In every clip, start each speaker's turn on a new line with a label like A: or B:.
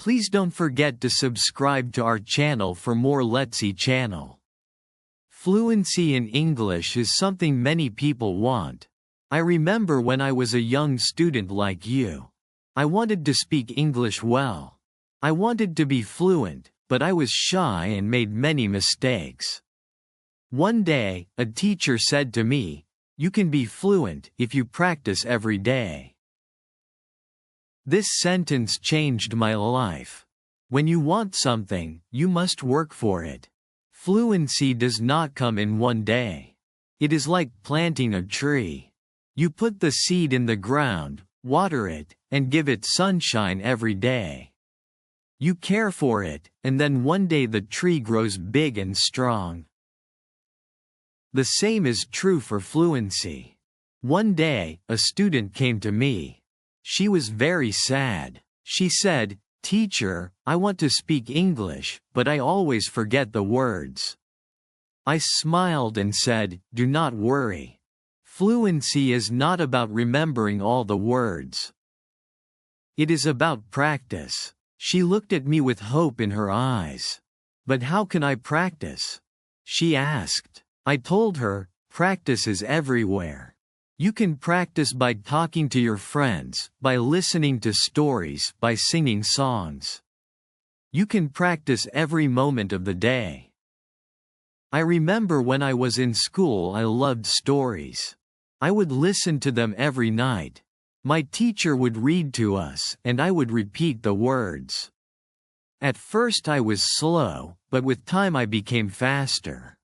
A: Please don't forget to subscribe to our channel for more LETC-Channel. Fluency in English is something many people want. I remember when I was a young student like you. I wanted to speak English well. I wanted to be fluent, but I was shy and made many mistakes. One day, a teacher said to me, "You can be fluent if you practice every day." This sentence changed my life. When you want something, you must work for it. Fluency does not come in one day. It is like planting a tree. You put the seed in the ground, water it, and give it sunshine every day. You care for it, and then one day the tree grows big and strong. The same is true for fluency. One day, a student came to me. She was very sad. She said, "Teacher, I want to speak English, but I always forget the words." I smiled and said, "Do not worry. Fluency is not about remembering all the words. It is about practice." She looked at me with hope in her eyes. "But how can I practice?" she asked. I told her, "Practice is everywhere. You can practice by talking to your friends, by listening to stories, by singing songs. You can practice every moment of the day." I remember when I was in school I loved stories. I would listen to them every night. My teacher would read to us, and I would repeat the words. At first I was slow, but with time I became faster.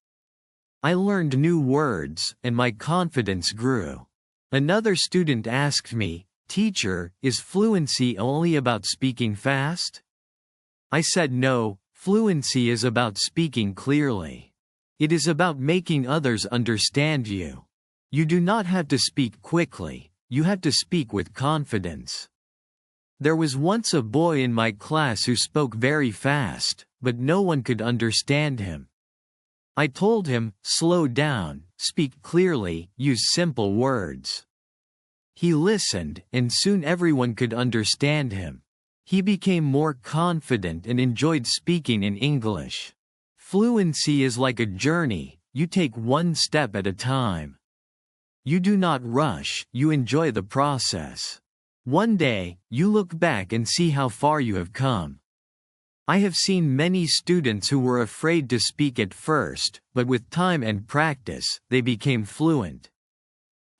A: I learned new words, and my confidence grew. Another student asked me, "Teacher, is fluency only about speaking fast?" I said no, fluency is about speaking clearly. It is about making others understand you. You do not have to speak quickly, you have to speak with confidence. There was once a boy in my class who spoke very fast, but no one could understand him. I told him, "Slow down, speak clearly, use simple words." He listened, and soon everyone could understand him. He became more confident and enjoyed speaking in English. Fluency is like a journey, you take one step at a time. You do not rush, you enjoy the process. One day, you look back and see how far you have come. I have seen many students who were afraid to speak at first, but with time and practice, they became fluent.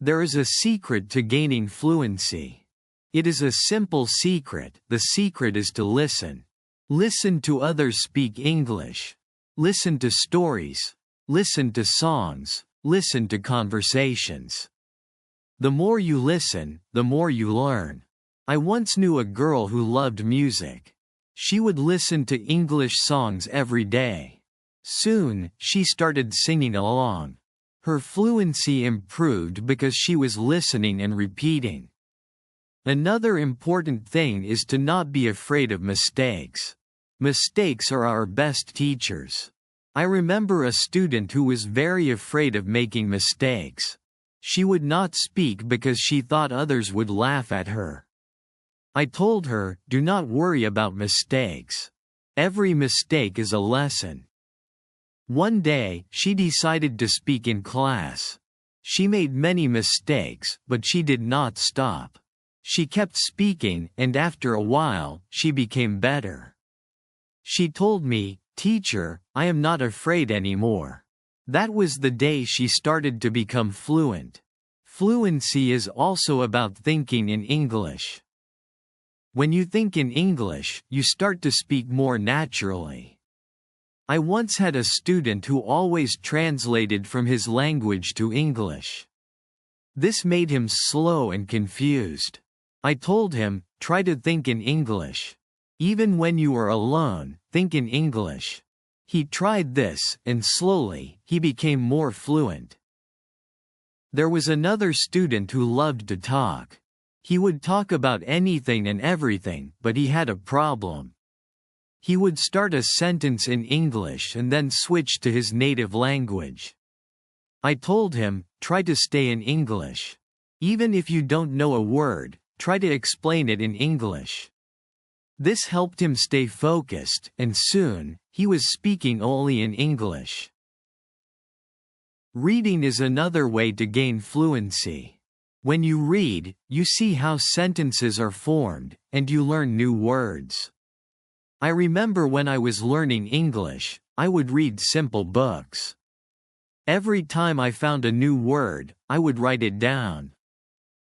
A: There is a secret to gaining fluency. It is a simple secret. The secret is to listen. Listen to others speak English. Listen to stories. Listen to songs. Listen to conversations. The more you listen, the more you learn. I once knew a girl who loved music. She would listen to English songs every day. Soon, she started singing along. Her fluency improved because she was listening and repeating. Another important thing is to not be afraid of mistakes. Mistakes are our best teachers. I remember a student who was very afraid of making mistakes. She would not speak because she thought others would laugh at her. I told her, "Do not worry about mistakes. Every mistake is a lesson." One day, she decided to speak in class. She made many mistakes, but she did not stop. She kept speaking, and after a while, she became better. She told me, "Teacher, I am not afraid anymore." That was the day she started to become fluent. Fluency is also about thinking in English. When you think in English, you start to speak more naturally. I once had a student who always translated from his language to English. This made him slow and confused. I told him, "Try to think in English. Even when you are alone, think in English." He tried this, and slowly, he became more fluent. There was another student who loved to talk. He would talk about anything and everything, but he had a problem. He would start a sentence in English and then switch to his native language. I told him, "Try to stay in English. Even if you don't know a word, try to explain it in English." This helped him stay focused, and soon, he was speaking only in English. Reading is another way to gain fluency. When you read, you see how sentences are formed, and you learn new words. I remember when I was learning English, I would read simple books. Every time I found a new word, I would write it down.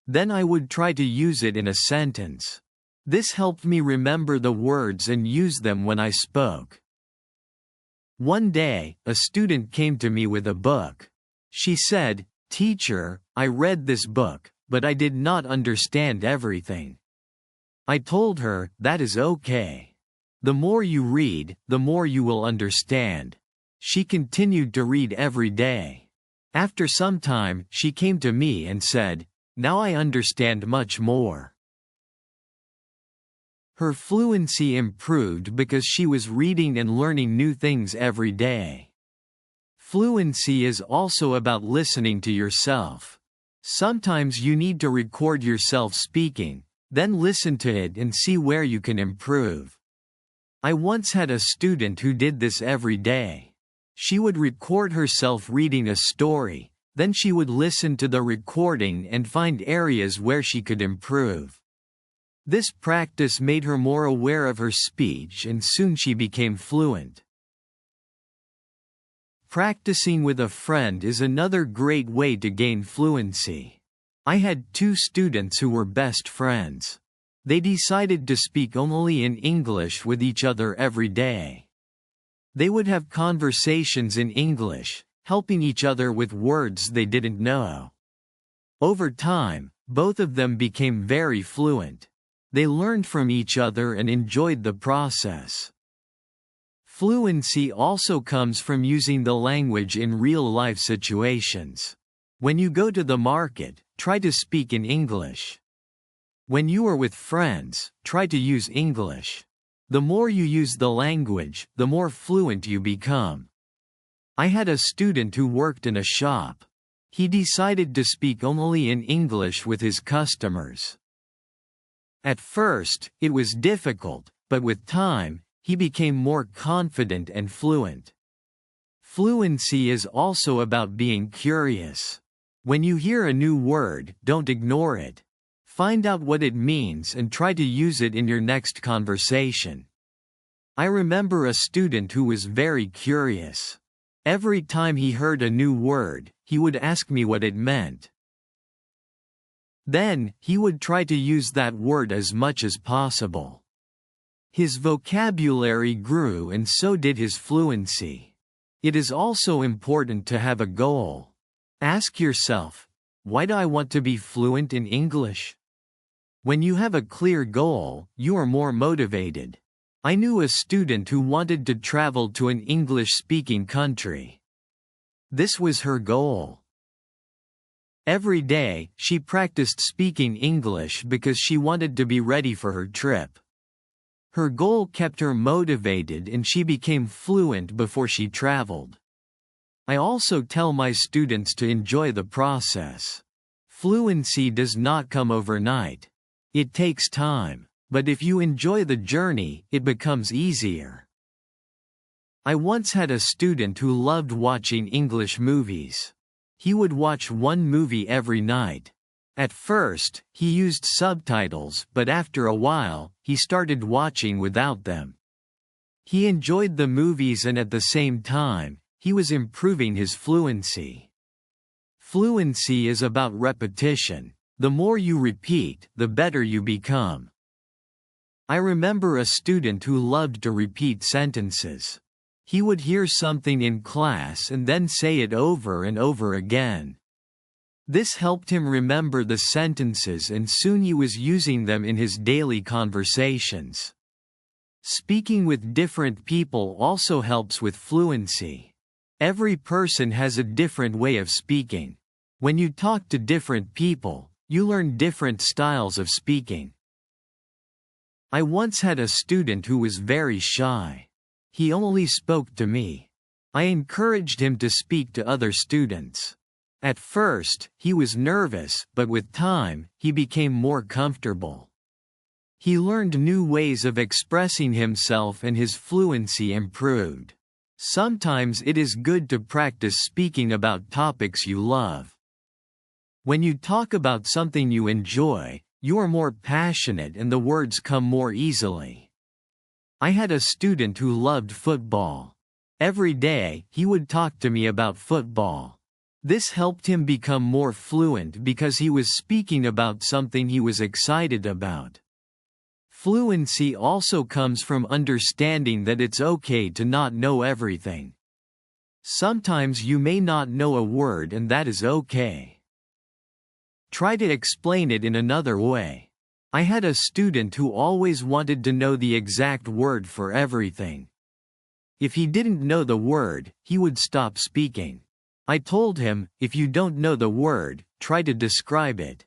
A: Then I would try to use it in a sentence. This helped me remember the words and use them when I spoke. One day, a student came to me with a book. She said, "Teacher, I read this book, but I did not understand everything." I told her, "That is okay. The more you read, the more you will understand." She continued to read every day. After some time, she came to me and said, "Now I understand much more." Her fluency improved because she was reading and learning new things every day. Fluency is also about listening to yourself. Sometimes you need to record yourself speaking, then listen to it and see where you can improve. I once had a student who did this every day. She would record herself reading a story, then she would listen to the recording and find areas where she could improve. This practice made her more aware of her speech and soon she became fluent. Practicing with a friend is another great way to gain fluency. I had two students who were best friends. They decided to speak only in English with each other every day. They would have conversations in English, helping each other with words they didn't know. Over time, both of them became very fluent. They learned from each other and enjoyed the process. Fluency also comes from using the language in real-life situations. When you go to the market, try to speak in English. When you are with friends, try to use English. The more you use the language, the more fluent you become. I had a student who worked in a shop. He decided to speak only in English with his customers. At first, it was difficult, but with time, he became more confident and fluent. Fluency is also about being curious. When you hear a new word, don't ignore it. Find out what it means and try to use it in your next conversation. I remember a student who was very curious. Every time he heard a new word, he would ask me what it meant. Then, he would try to use that word as much as possible. His vocabulary grew and so did his fluency. It is also important to have a goal. Ask yourself, why do I want to be fluent in English? When you have a clear goal, you are more motivated. I knew a student who wanted to travel to an English-speaking country. This was her goal. Every day, she practiced speaking English because she wanted to be ready for her trip. Her goal kept her motivated and she became fluent before she traveled. I also tell my students to enjoy the process. Fluency does not come overnight. It takes time, but if you enjoy the journey, it becomes easier. I once had a student who loved watching English movies. He would watch one movie every night. At first, he used subtitles, but after a while, he started watching without them. He enjoyed the movies and at the same time, he was improving his fluency. Fluency is about repetition. The more you repeat, the better you become. I remember a student who loved to repeat sentences. He would hear something in class and then say it over and over again. This helped him remember the sentences and soon he was using them in his daily conversations. Speaking with different people also helps with fluency. Every person has a different way of speaking. When you talk to different people, you learn different styles of speaking. I once had a student who was very shy. He only spoke to me. I encouraged him to speak to other students. At first, he was nervous, but with time, he became more comfortable. He learned new ways of expressing himself and his fluency improved. Sometimes it is good to practice speaking about topics you love. When you talk about something you enjoy, you are more passionate and the words come more easily. I had a student who loved football. Every day, he would talk to me about football. This helped him become more fluent because he was speaking about something he was excited about. Fluency also comes from understanding that it's okay to not know everything. Sometimes you may not know a word and that is okay. Try to explain it in another way. I had a student who always wanted to know the exact word for everything. If he didn't know the word, he would stop speaking. I told him, if you don't know the word, try to describe it.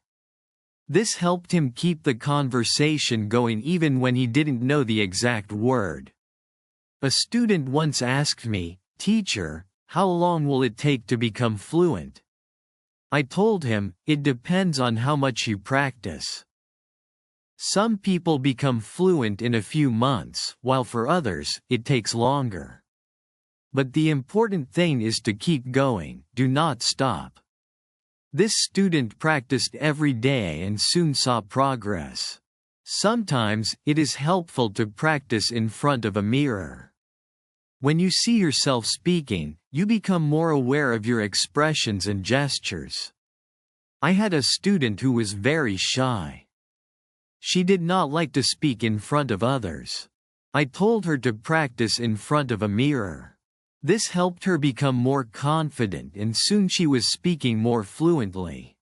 A: This helped him keep the conversation going even when he didn't know the exact word. A student once asked me, "Teacher, how long will it take to become fluent?" I told him, it depends on how much you practice. Some people become fluent in a few months, while for others, it takes longer. But the important thing is to keep going, do not stop. This student practiced every day and soon saw progress. Sometimes, it is helpful to practice in front of a mirror. When you see yourself speaking, you become more aware of your expressions and gestures. I had a student who was very shy. She did not like to speak in front of others. I told her to practice in front of a mirror. This helped her become more confident and soon she was speaking more fluently.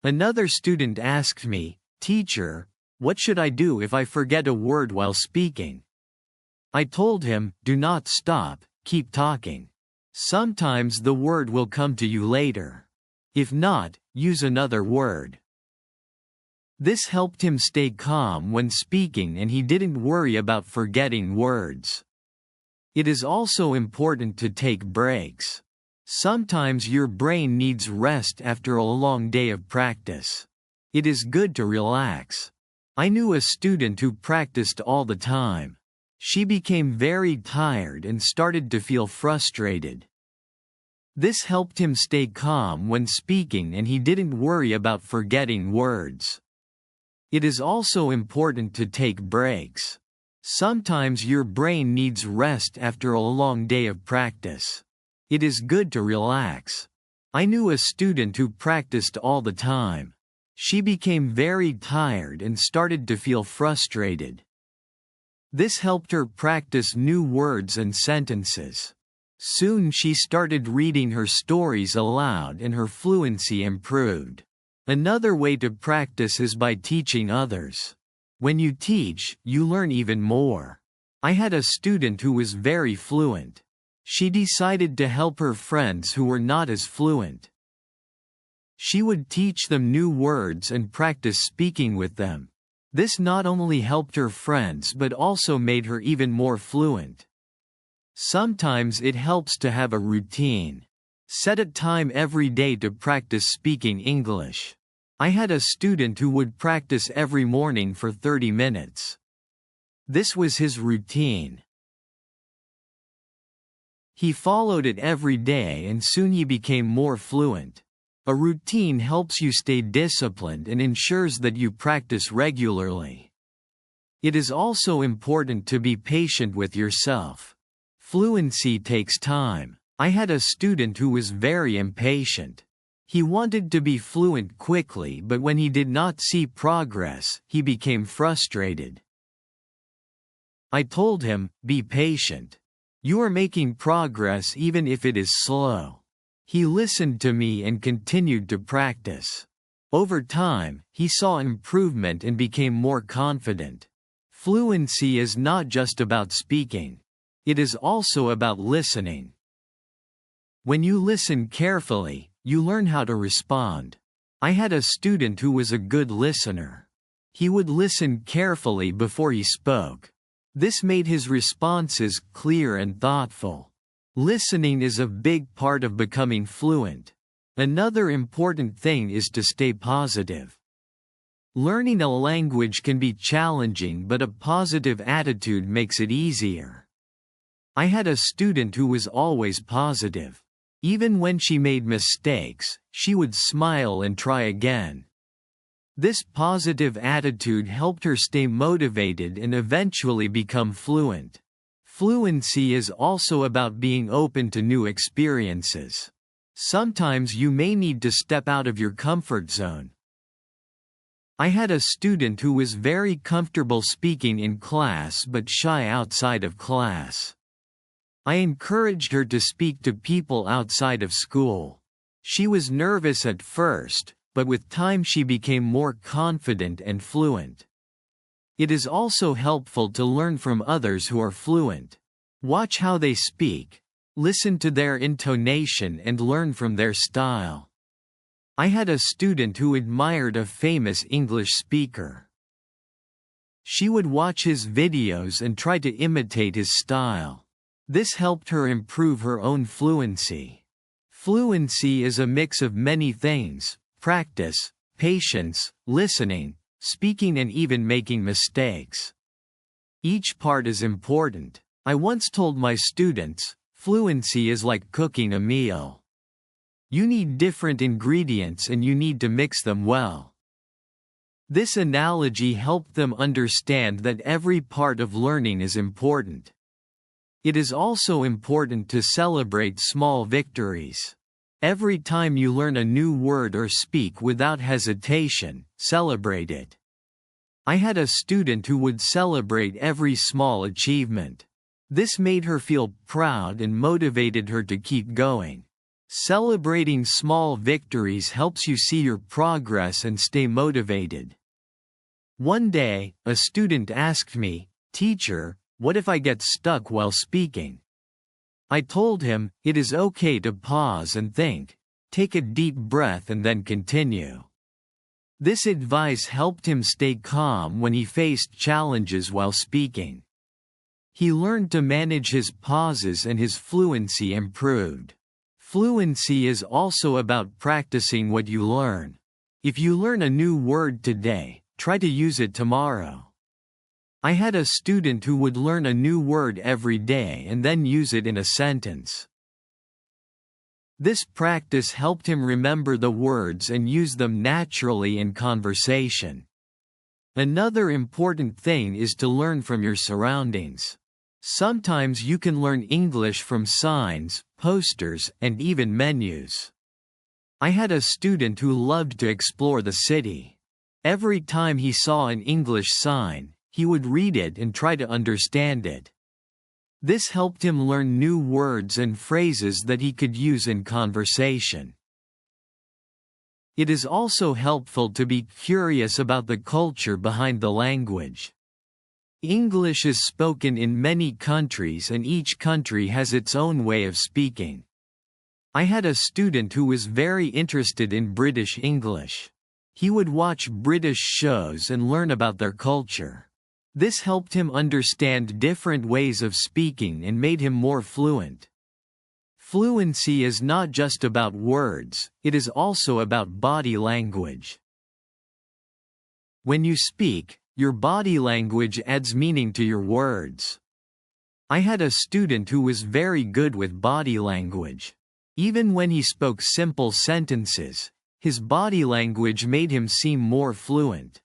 A: Another student asked me, "Teacher, what should I do if I forget a word while speaking?" I told him, do not stop, keep talking. Sometimes the word will come to you later. If not, use another word. This helped him stay calm when speaking and he didn't worry about forgetting words. It is also important to take breaks. Sometimes your brain needs rest after a long day of practice. It is good to relax. I knew a student who practiced all the time. She became very tired and started to feel frustrated. This helped him stay calm when speaking and he didn't worry about forgetting words. It is also important to take breaks. Sometimes your brain needs rest after a long day of practice. It is good to relax. I knew a student who practiced all the time. She became very tired and started to feel frustrated. This helped her practice new words and sentences. Soon she started reading her stories aloud and her fluency improved. Another way to practice is by teaching others. When you teach, you learn even more. I had a student who was very fluent. She decided to help her friends who were not as fluent. She would teach them new words and practice speaking with them. This not only helped her friends but also made her even more fluent. Sometimes it helps to have a routine. Set a time every day to practice speaking English. I had a student who would practice every morning for 30 minutes. This was his routine. He followed it every day and soon he became more fluent. A routine helps you stay disciplined and ensures that you practice regularly. It is also important to be patient with yourself. Fluency takes time. I had a student who was very impatient. He wanted to be fluent quickly, but when he did not see progress, he became frustrated. I told him, be patient. You are making progress even if it is slow. He listened to me and continued to practice. Over time, he saw improvement and became more confident. Fluency is not just about speaking. It is also about listening. When you listen carefully, you learn how to respond. I had a student who was a good listener. He would listen carefully before he spoke. This made his responses clear and thoughtful. Listening is a big part of becoming fluent. Another important thing is to stay positive. Learning a language can be challenging, but a positive attitude makes it easier. I had a student who was always positive. Even when she made mistakes, she would smile and try again. This positive attitude helped her stay motivated and eventually become fluent. Fluency is also about being open to new experiences. Sometimes you may need to step out of your comfort zone. I had a student who was very comfortable speaking in class but shy outside of class. I encouraged her to speak to people outside of school. She was nervous at first, but with time she became more confident and fluent. It is also helpful to learn from others who are fluent. Watch how they speak, listen to their intonation and learn from their style. I had a student who admired a famous English speaker. She would watch his videos and try to imitate his style. This helped her improve her own fluency. Fluency is a mix of many things: practice, patience, listening, speaking and even making mistakes. Each part is important. I once told my students, fluency is like cooking a meal. You need different ingredients and you need to mix them well. This analogy helped them understand that every part of learning is important. It is also important to celebrate small victories. Every time you learn a new word or speak without hesitation, celebrate it. I had a student who would celebrate every small achievement. This made her feel proud and motivated her to keep going. Celebrating small victories helps you see your progress and stay motivated. One day, a student asked me, "Teacher, what if I get stuck while speaking?" I told him, it is okay to pause and think. Take a deep breath and then continue. This advice helped him stay calm when he faced challenges while speaking. He learned to manage his pauses and his fluency improved. Fluency is also about practicing what you learn. If you learn a new word today, try to use it tomorrow. I had a student who would learn a new word every day and then use it in a sentence. This practice helped him remember the words and use them naturally in conversation. Another important thing is to learn from your surroundings. Sometimes you can learn English from signs, posters, and even menus. I had a student who loved to explore the city. Every time he saw an English sign, he would read it and try to understand it. This helped him learn new words and phrases that he could use in conversation. It is also helpful to be curious about the culture behind the language. English is spoken in many countries and each country has its own way of speaking. I had a student who was very interested in British English. He would watch British shows and learn about their culture. This helped him understand different ways of speaking and made him more fluent. Fluency is not just about words, it is also about body language. When you speak, your body language adds meaning to your words. I had a student who was very good with body language. Even when he spoke simple sentences, his body language made him seem more fluent.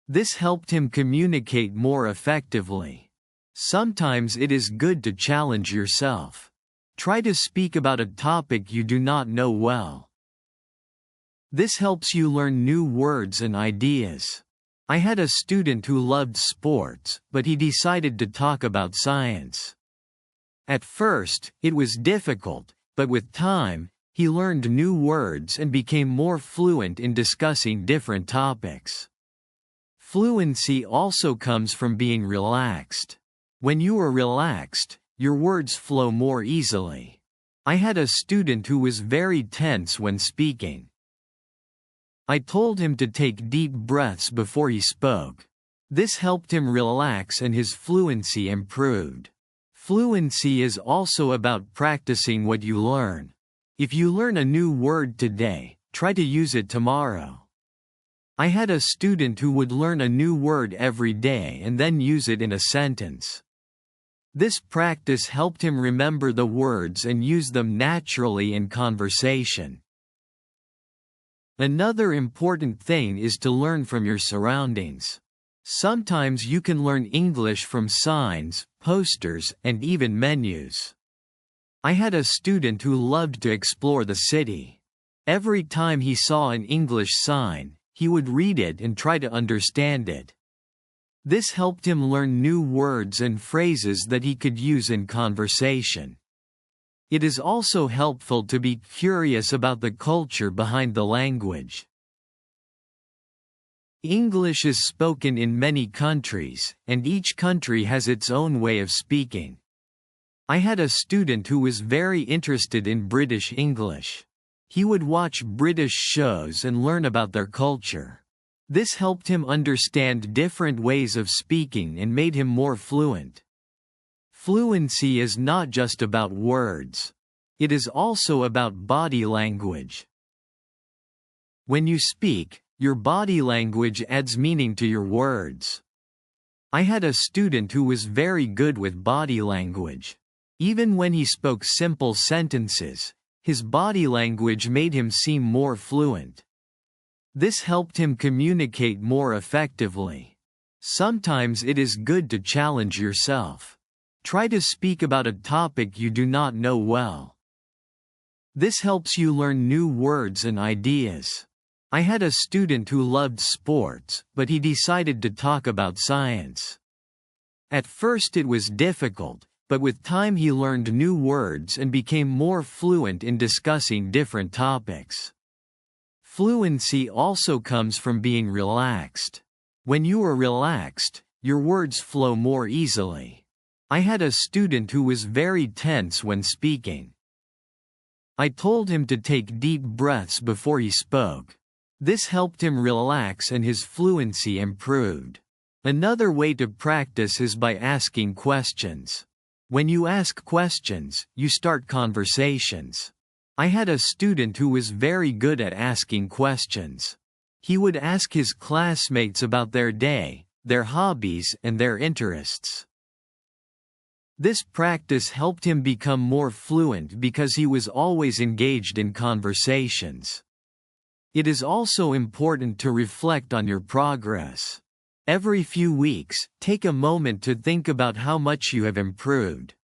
A: This helped him communicate more effectively. Sometimes it is good to challenge yourself. Try to speak about a topic you do not know well. This helps you learn new words and ideas. I had a student who loved sports, but he decided to talk about science. At first, it was difficult, but with time, he learned new words and became more fluent in discussing different topics. Fluency also comes from being relaxed. When you are relaxed, your words flow more easily. I had a student who was very tense when speaking. I told him to take deep breaths before he spoke. This helped him relax and his fluency improved. Fluency is also about practicing what you learn. If you learn a new word today, try to use it tomorrow. I had a student who would learn a new word every day and then use it in a sentence. This practice helped him remember the words and use them naturally in conversation. Another important thing is to learn from your surroundings. Sometimes you can learn English from signs, posters, and even menus. I had a student who loved to explore the city. Every time he saw an English sign, he would read it and try to understand it. This helped him learn new words and phrases that he could use in conversation. It is also helpful to be curious about the culture behind the language. English is spoken in many countries, and each country has its own way of speaking. I had a student who was very interested in British English. He would watch British shows and learn about their culture. This helped him understand different ways of speaking and made him more fluent. Fluency is not just about words. It is also about body language. When you speak, your body language adds meaning to your words. I had a student who was very good with body language. Even when he spoke simple sentences, his body language made him seem more fluent. This helped him communicate more effectively. Sometimes it is good to challenge yourself. Try to speak about a topic you do not know well. This helps you learn new words and ideas. I had a student who loved sports, but he decided to talk about science. At first it was difficult, but with time he learned new words and became more fluent in discussing different topics. Fluency also comes from being relaxed. When you are relaxed, your words flow more easily. I had a student who was very tense when speaking. I told him to take deep breaths before he spoke. This helped him relax and his fluency improved. Another way to practice is by asking questions. When you ask questions, you start conversations. I had a student who was very good at asking questions. He would ask his classmates about their day, their hobbies, and their interests. This practice helped him become more fluent because he was always engaged in conversations. It is also important to reflect on your progress. Every few weeks, take a moment to think about how much you have improved.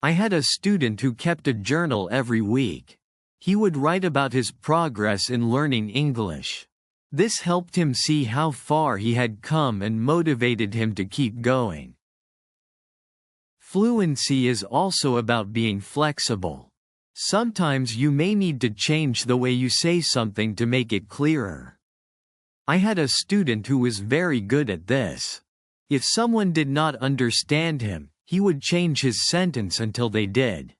A: I had a student who kept a journal every week. He would write about his progress in learning English. This helped him see how far he had come and motivated him to keep going. Fluency is also about being flexible. Sometimes you may need to change the way you say something to make it clearer. I had a student who was very good at this. If someone did not understand him, he would change his sentence until they did.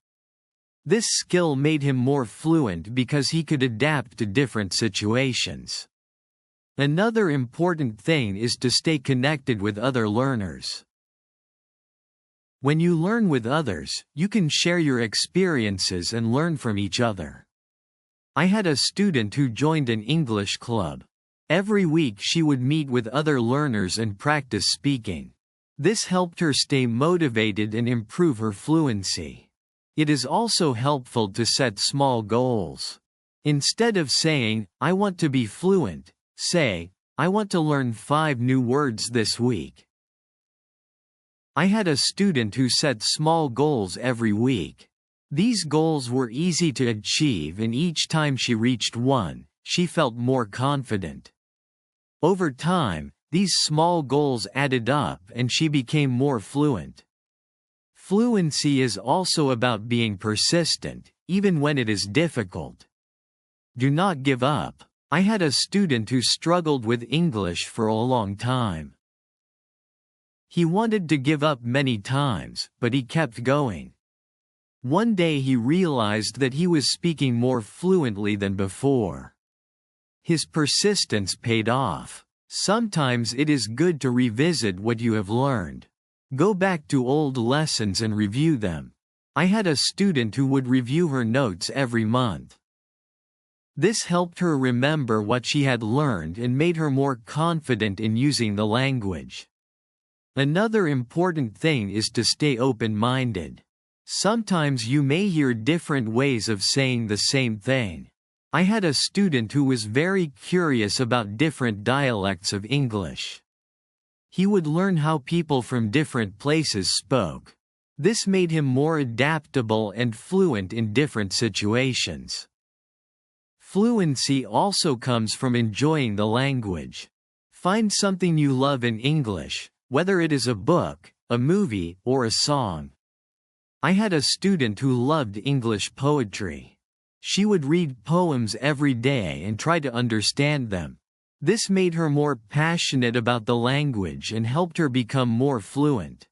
A: This skill made him more fluent because he could adapt to different situations. Another important thing is to stay connected with other learners. When you learn with others, you can share your experiences and learn from each other. I had a student who joined an English club. Every week she would meet with other learners and practice speaking. This helped her stay motivated and improve her fluency. It is also helpful to set small goals. Instead of saying, "I want to be fluent," say, "I want to learn 5 new words this week." I had a student who set small goals every week. These goals were easy to achieve, and each time she reached one, she felt more confident. Over time, these small goals added up and she became more fluent. Fluency is also about being persistent, even when it is difficult. Do not give up. I had a student who struggled with English for a long time. He wanted to give up many times, but he kept going. One day he realized that he was speaking more fluently than before. His persistence paid off. Sometimes it is good to revisit what you have learned. Go back to old lessons and review them. I had a student who would review her notes every month. This helped her remember what she had learned and made her more confident in using the language. Another important thing is to stay open-minded. Sometimes you may hear different ways of saying the same thing. I had a student who was very curious about different dialects of English. He would learn how people from different places spoke. This made him more adaptable and fluent in different situations. Fluency also comes from enjoying the language. Find something you love in English, whether it is a book, a movie, or a song. I had a student who loved English poetry. She would read poems every day and try to understand them. This made her more passionate about the language and helped her become more fluent.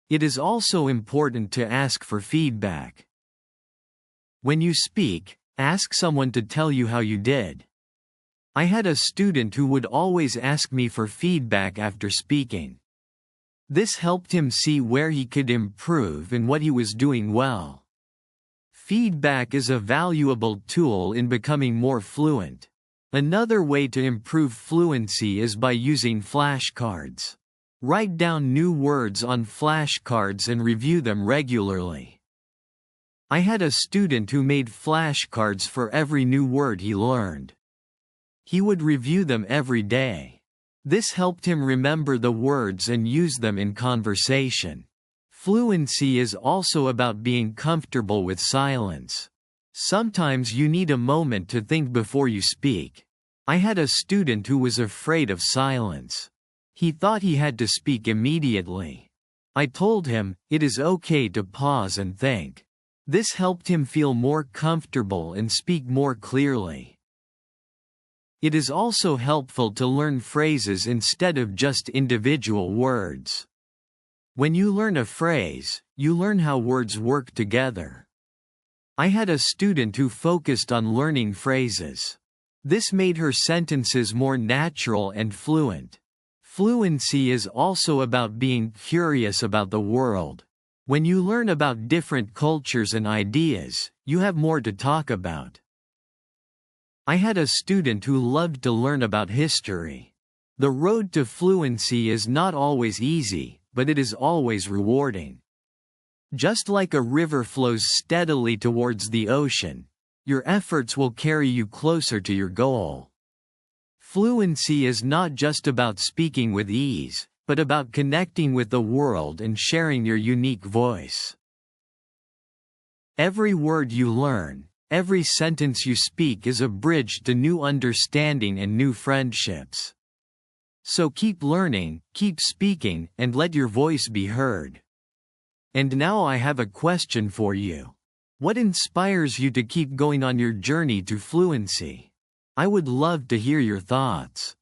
A: It is also important to ask for feedback. When you speak, ask someone to tell you how you did. I had a student who would always ask me for feedback after speaking. This helped him see where he could improve and what he was doing well. Feedback is a valuable tool in becoming more fluent. Another way to improve fluency is by using flashcards. Write down new words on flashcards and review them regularly. I had a student who made flashcards for every new word he learned. He would review them every day. This helped him remember the words and use them in conversation. Fluency is also about being comfortable with silence. Sometimes you need a moment to think before you speak. I had a student who was afraid of silence. He thought he had to speak immediately. I told him, it is okay to pause and think. This helped him feel more comfortable and speak more clearly. It is also helpful to learn phrases instead of just individual words. When you learn a phrase, you learn how words work together. I had a student who focused on learning phrases. This made her sentences more natural and fluent. Fluency is also about being curious about the world. When you learn about different cultures and ideas, you have more to talk about. I had a student who loved to learn about history. The road to fluency is not always easy, but it is always rewarding. Just like a river flows steadily towards the ocean, your efforts will carry you closer to your goal. Fluency is not just about speaking with ease, but about connecting with the world and sharing your unique voice. Every word you learn, every sentence you speak is a bridge to new understanding and new friendships. So keep learning, keep speaking, and let your voice be heard. And now I have a question for you. What inspires you to keep going on your journey to fluency? I would love to hear your thoughts.